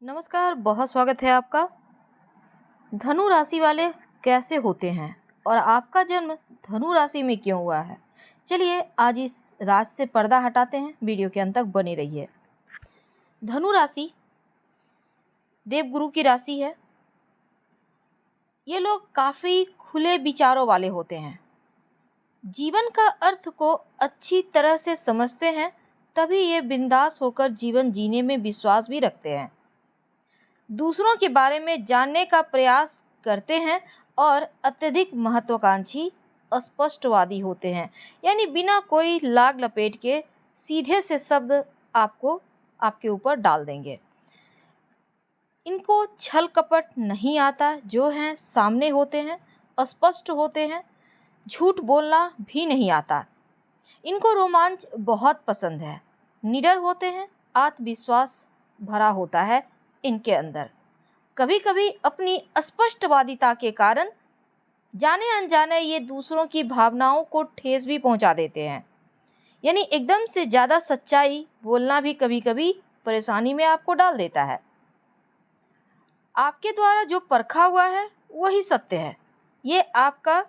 नमस्कार, बहुत स्वागत है आपका। धनु राशि वाले कैसे होते हैं और आपका जन्म धनु राशि में क्यों हुआ है? चलिए आज इस राज से पर्दा हटाते हैं। वीडियो के अंत तक बने रहिए। धनु राशि देवगुरु की राशि है। ये लोग काफ़ी खुले विचारों वाले होते हैं। जीवन का अर्थ को अच्छी तरह से समझते हैं, तभी ये बिंदास होकर जीवन जीने में विश्वास भी रखते हैं। दूसरों के बारे में जानने का प्रयास करते हैं और अत्यधिक महत्वाकांक्षी स्पष्टवादी होते हैं, यानी बिना कोई लाग लपेट के सीधे से शब्द आपके ऊपर डाल देंगे। इनको छल कपट नहीं आता, जो हैं सामने होते हैं, स्पष्ट होते हैं, झूठ बोलना भी नहीं आता। इनको रोमांच बहुत पसंद है, निडर होते हैं, आत्मविश्वास भरा होता है इनके अंदर। कभी कभी अपनी स्पष्टवादिता के कारण जाने अनजाने ये दूसरों की भावनाओं को ठेस भी पहुंचा देते हैं, यानी एकदम से ज़्यादा सच्चाई बोलना भी कभी कभी परेशानी में आपको डाल देता है। आपके द्वारा जो परखा हुआ है वही सत्य है, ये आपका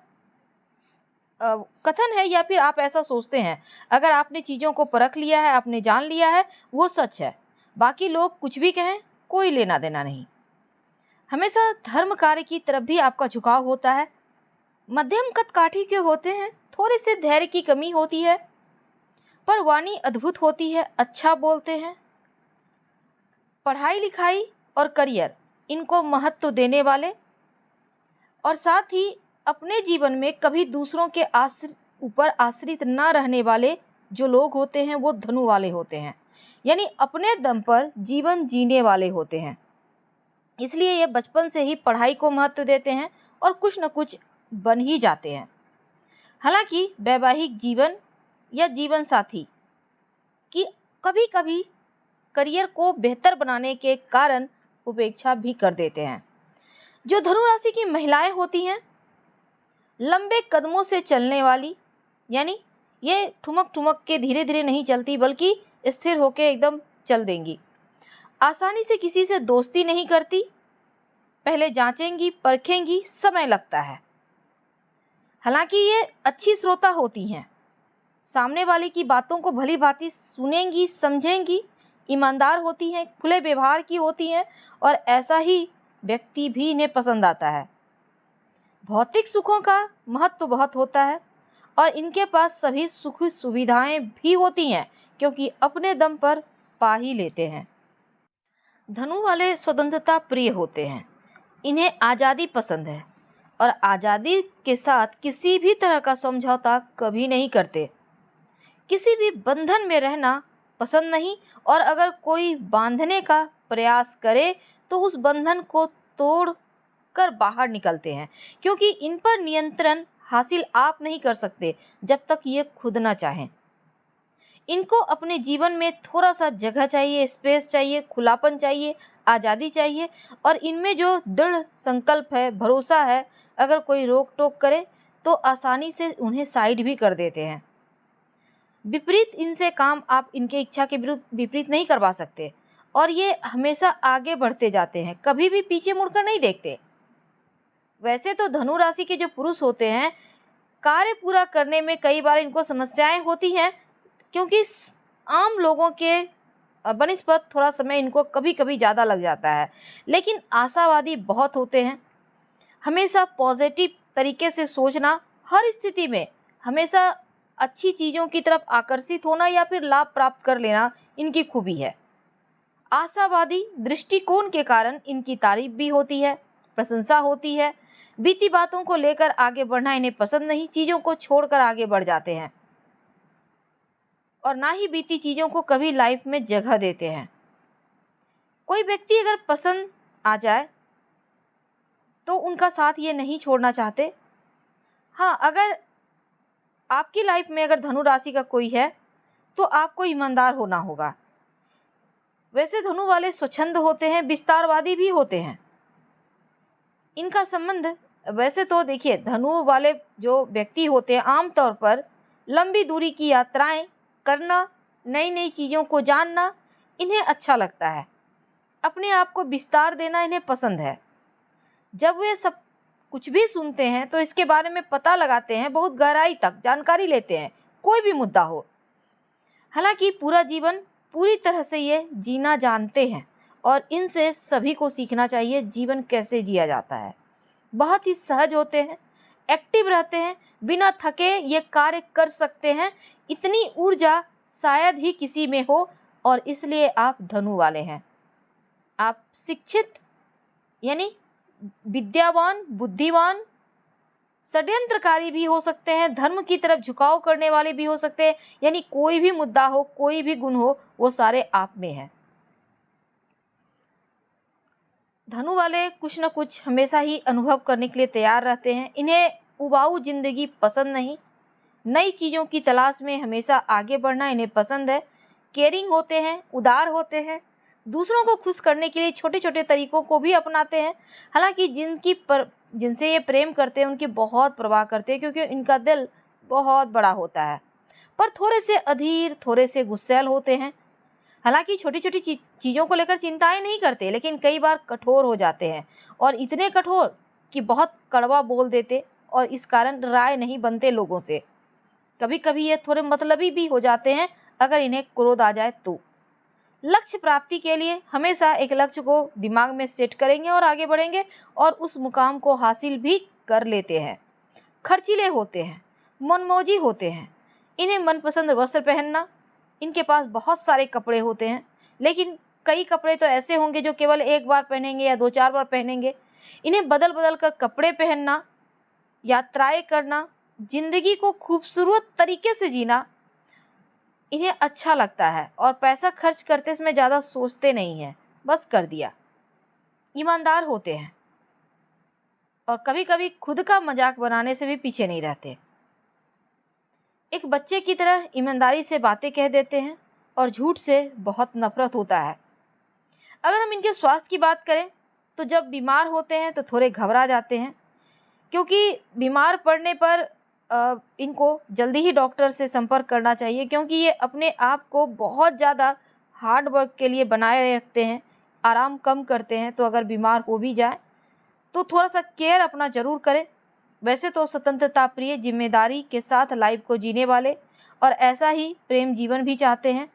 कथन है, या फिर आप ऐसा सोचते हैं। अगर आपने चीज़ों को परख लिया है, आपने जान लिया है, वो सच है। बाकी लोग कुछ भी कहें, कोई लेना देना नहीं। हमेशा धर्म कार्य की तरफ भी आपका झुकाव होता है। मध्यम कदकाठी के होते हैं, थोड़े से धैर्य की कमी होती है, पर वाणी अद्भुत होती है, अच्छा बोलते हैं। पढ़ाई लिखाई और करियर इनको महत्व देने वाले, और साथ ही अपने जीवन में कभी दूसरों के ऊपर आश्रित ना रहने वाले जो लोग होते हैं वो धनु वाले होते हैं, यानी अपने दम पर जीवन जीने वाले होते हैं। इसलिए ये बचपन से ही पढ़ाई को महत्व देते हैं और कुछ न कुछ बन ही जाते हैं। हालांकि वैवाहिक जीवन या जीवन साथी की कभी कभी करियर को बेहतर बनाने के कारण उपेक्षा भी कर देते हैं। जो धनु राशि की महिलाएं होती हैं, लंबे कदमों से चलने वाली, यानी ये ठुमक ठुमक के धीरे धीरे नहीं चलती, बल्कि स्थिर होके एकदम चल देंगी। आसानी से किसी से दोस्ती नहीं करती, पहले जांचेंगी, परखेंगी, समय लगता है। हालांकि ये अच्छी श्रोता होती हैं, सामने वाले की बातों को भली भांति सुनेंगी, समझेंगी, ईमानदार होती हैं, खुले व्यवहार की होती हैं, और ऐसा ही व्यक्ति भी इन्हें पसंद आता है। भौतिक सुखों का महत्व बहुत होता है और इनके पास सभी सुख सुविधाएं भी होती हैं, क्योंकि अपने दम पर पा ही लेते हैं। धनु वाले स्वतंत्रता प्रिय होते हैं, इन्हें आज़ादी पसंद है और आज़ादी के साथ किसी भी तरह का समझौता कभी नहीं करते। किसी भी बंधन में रहना पसंद नहीं, और अगर कोई बांधने का प्रयास करे तो उस बंधन को तोड़ कर बाहर निकलते हैं, क्योंकि इन पर नियंत्रण हासिल आप नहीं कर सकते जब तक ये खुद ना चाहें। इनको अपने जीवन में थोड़ा सा जगह चाहिए, स्पेस चाहिए, खुलापन चाहिए, आज़ादी चाहिए, और इनमें जो दृढ़ संकल्प है, भरोसा है, अगर कोई रोक टोक करे तो आसानी से उन्हें साइड भी कर देते हैं। विपरीत इनसे काम आप इनके इच्छा के विरुद्ध विपरीत नहीं करवा सकते, और ये हमेशा आगे बढ़ते जाते हैं, कभी भी पीछे मुड़कर नहीं देखते। वैसे तो धनु राशि के जो पुरुष होते हैं, कार्य पूरा करने में कई बार इनको समस्याएं होती हैं, क्योंकि आम लोगों के बनिस्पत थोड़ा समय इनको कभी कभी ज़्यादा लग जाता है, लेकिन आशावादी बहुत होते हैं। हमेशा पॉजिटिव तरीके से सोचना, हर स्थिति में हमेशा अच्छी चीज़ों की तरफ आकर्षित होना या फिर लाभ प्राप्त कर लेना इनकी खूबी है। आशावादी दृष्टिकोण के कारण इनकी तारीफ भी होती है, प्रशंसा होती है। बीती बातों को लेकर आगे बढ़ना इन्हें पसंद नहीं, चीज़ों को छोड़कर आगे बढ़ जाते हैं, और ना ही बीती चीज़ों को कभी लाइफ में जगह देते हैं। कोई व्यक्ति अगर पसंद आ जाए तो उनका साथ ये नहीं छोड़ना चाहते। हाँ, अगर आपकी लाइफ में अगर धनु राशि का कोई है तो आपको ईमानदार होना होगा। वैसे धनु वाले स्वच्छंद होते हैं, विस्तारवादी भी होते हैं। इनका संबंध वैसे तो देखिए, धनु वाले जो व्यक्ति होते हैं आमतौर पर लंबी दूरी की यात्राएं करना, नई नई चीज़ों को जानना इन्हें अच्छा लगता है। अपने आप को विस्तार देना इन्हें पसंद है। जब वे सब कुछ भी सुनते हैं तो इसके बारे में पता लगाते हैं, बहुत गहराई तक जानकारी लेते हैं, कोई भी मुद्दा हो। हालांकि पूरा जीवन पूरी तरह से ये जीना जानते हैं और इनसे सभी को सीखना चाहिए जीवन कैसे जिया जाता है। बहुत ही सहज होते हैं, एक्टिव रहते हैं, बिना थके ये कार्य कर सकते हैं। इतनी ऊर्जा शायद ही किसी में हो और इसलिए आप धनु वाले हैं। आप शिक्षित यानी विद्यावान, बुद्धिमान, षड्यंत्रकारी भी हो सकते हैं, धर्म की तरफ झुकाव करने वाले भी हो सकते हैं। यानी कोई भी मुद्दा हो, कोई भी गुण हो, वो सारे आप में हैं। धनु वाले कुछ न कुछ हमेशा ही अनुभव करने के लिए तैयार रहते हैं। इन्हें उबाऊ जिंदगी पसंद नहीं, नई चीज़ों की तलाश में हमेशा आगे बढ़ना इन्हें पसंद है। केयरिंग होते हैं, उदार होते हैं, दूसरों को खुश करने के लिए छोटे छोटे तरीकों को भी अपनाते हैं। हालांकि जिनसे ये प्रेम करते हैं उनकी बहुत परवाह करते हैं, क्योंकि इनका दिल बहुत बड़ा होता है, पर थोड़े से अधीर, थोड़े से गुस्सैल होते हैं। हालांकि छोटी छोटी चीज़ों को लेकर चिंताएं नहीं करते, लेकिन कई बार कठोर हो जाते हैं, और इतने कठोर कि बहुत कड़वा बोल देते, और इस कारण राय नहीं बनते लोगों से। कभी कभी ये थोड़े मतलबी भी हो जाते हैं अगर इन्हें क्रोध आ जाए तो। लक्ष्य प्राप्ति के लिए हमेशा एक लक्ष्य को दिमाग में सेट करेंगे और आगे बढ़ेंगे, और उस मुकाम को हासिल भी कर लेते हैं। खर्चीले होते हैं, मनमौजी होते हैं, इन्हें मनपसंद वस्त्र पहनना, इनके पास बहुत सारे कपड़े होते हैं, लेकिन कई कपड़े तो ऐसे होंगे जो केवल एक बार पहनेंगे या 2-4 बार पहनेंगे। इन्हें बदल बदल कर कपड़े पहनना, यात्राएं करना, जिंदगी को खूबसूरत तरीके से जीना इन्हें अच्छा लगता है, और पैसा खर्च करते समय ज़्यादा सोचते नहीं हैं, बस कर दिया। ईमानदार होते हैं और कभी कभी खुद का मजाक बनाने से भी पीछे नहीं रहते। एक बच्चे की तरह ईमानदारी से बातें कह देते हैं और झूठ से बहुत नफरत होता है। अगर हम इनके स्वास्थ्य की बात करें तो जब बीमार होते हैं तो थोड़े घबरा जाते हैं, क्योंकि बीमार पड़ने पर इनको जल्दी ही डॉक्टर से संपर्क करना चाहिए, क्योंकि ये अपने आप को बहुत ज़्यादा हार्ड वर्क के लिए बनाए रखते हैं, आराम कम करते हैं। तो अगर बीमार हो भी जाए तो थोड़ा सा केयर अपना ज़रूर करें। वैसे तो स्वतंत्रता प्रिय, जिम्मेदारी के साथ लाइफ को जीने वाले, और ऐसा ही प्रेम जीवन भी चाहते हैं।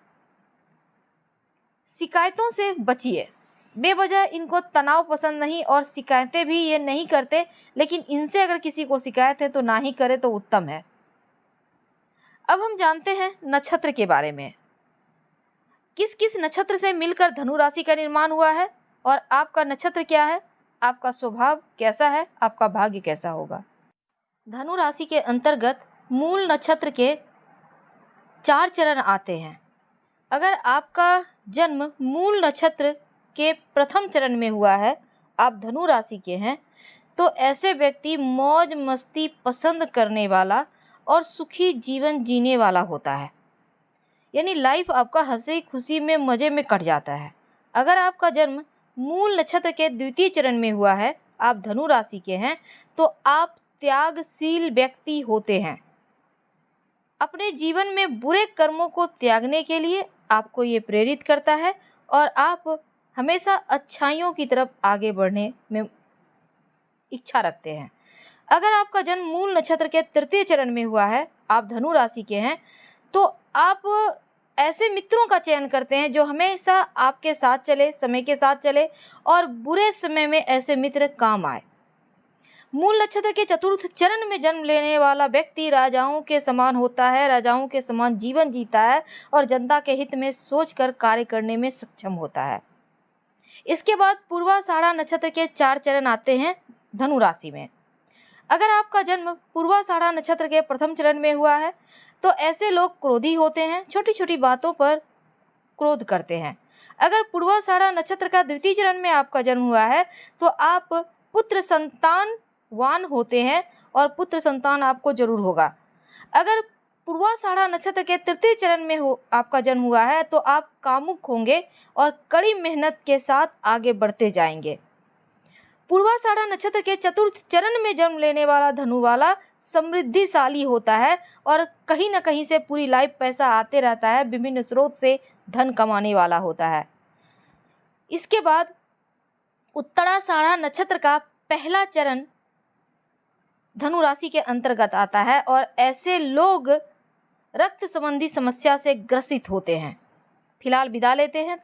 शिकायतों से बचिए, बेवजह इनको तनाव पसंद नहीं, और शिकायतें भी ये नहीं करते, लेकिन इनसे अगर किसी को शिकायत है तो ना ही करे तो उत्तम है। अब हम जानते हैं नक्षत्र के बारे में। किस किस नक्षत्र से मिलकर धनु राशि का निर्माण हुआ है, और आपका नक्षत्र क्या है, आपका स्वभाव कैसा है, आपका भाग्य कैसा होगा। धनु राशि के अंतर्गत मूल नक्षत्र के 4 चरण आते हैं। अगर आपका जन्म मूल नक्षत्र के प्रथम चरण में हुआ है, आप धनु राशि के हैं, तो ऐसे व्यक्ति मौज मस्ती पसंद करने वाला और सुखी जीवन जीने वाला होता है। यानी लाइफ आपका हंसी खुशी में, मज़े में कट जाता है। अगर आपका जन्म मूल नक्षत्र के द्वितीय चरण में हुआ है, आप धनु राशि के हैं, तो आप त्यागशील व्यक्ति होते हैं। अपने जीवन में बुरे कर्मों को त्यागने के लिए आपको ये प्रेरित करता है, और आप हमेशा अच्छाइयों की तरफ आगे बढ़ने में इच्छा रखते हैं। अगर आपका जन्म मूल नक्षत्र के तृतीय चरण में हुआ है, आप धनु राशि के हैं, तो आप ऐसे मित्रों का चयन करते हैं जो हमेशा आपके साथ चले, समय के साथ चले, और बुरे समय में ऐसे मित्र काम आए। मूल नक्षत्र के चतुर्थ चरण में जन्म लेने वाला व्यक्ति राजाओं के समान होता है, राजाओं के समान जीवन जीता है, और जनता के हित में सोचकर कार्य करने में सक्षम होता है। इसके बाद पूर्वाषाढ़ा नक्षत्र के 4 चरण आते हैं धनु राशि में। अगर आपका जन्म पूर्वाषाढ़ा नक्षत्र के प्रथम चरण में हुआ है, तो ऐसे लोग क्रोधी होते हैं, छोटी छोटी बातों पर क्रोध करते हैं। अगर पूर्वाषाढ़ा नक्षत्र का द्वितीय चरण में आपका जन्म हुआ है, तो आप पुत्र संतानवान होते हैं, और पुत्र संतान आपको जरूर होगा। अगर पूर्वाषाढ़ा नक्षत्र के तृतीय चरण में आपका जन्म हुआ है, तो आप कामुक होंगे और कड़ी मेहनत के साथ आगे बढ़ते जाएंगे। पूर्वाषाढ़ा नक्षत्र के चतुर्थ चरण में जन्म लेने वाला धनु वाला समृद्धिशाली होता है, और कहीं न कहीं से पूरी लाइफ पैसा आते रहता है, विभिन्न स्रोत से धन कमाने वाला होता है। इसके बाद उत्तराषाढ़ा नक्षत्र का पहला चरण धनु राशि के अंतर्गत आता है और ऐसे लोग रक्त संबंधी समस्या से ग्रसित होते हैं। फिलहाल विदा लेते हैं।